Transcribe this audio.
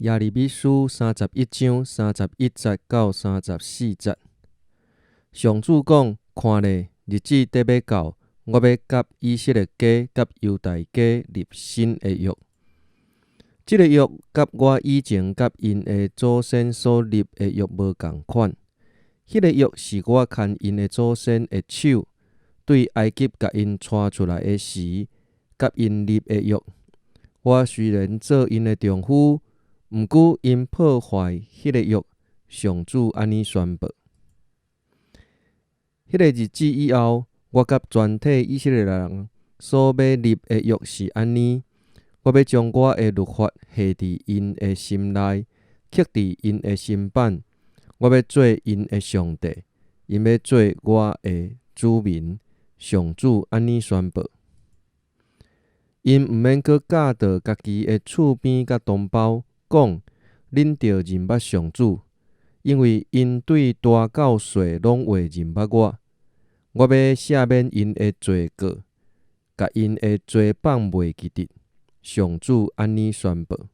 耶利米书31章31节到34节。上主讲：看咧，日子得要到，我要甲以色列家甲犹大家立新的约。这个约甲我以前甲因的祖先所立的约无共款。迄个约是我牵因的祖先的手，对埃及甲因带出来的时，甲因立的约。我虽然做因的丈夫，毋过因破坏迄个约，上主安尼宣布：迄个日子以后，我甲全体以色列人所要立的约是安尼：我要将我的律法下伫因的心内，刻伫因的心板。我要做因的上帝，因要做我的子民。上主安尼宣布：因毋免阁教导家己的厝边甲同胞，讲恁着认捌上主，因为因对大到细拢会认捌我。我要赦免因的罪过，甲因的罪放袂记得。上主安尼宣布。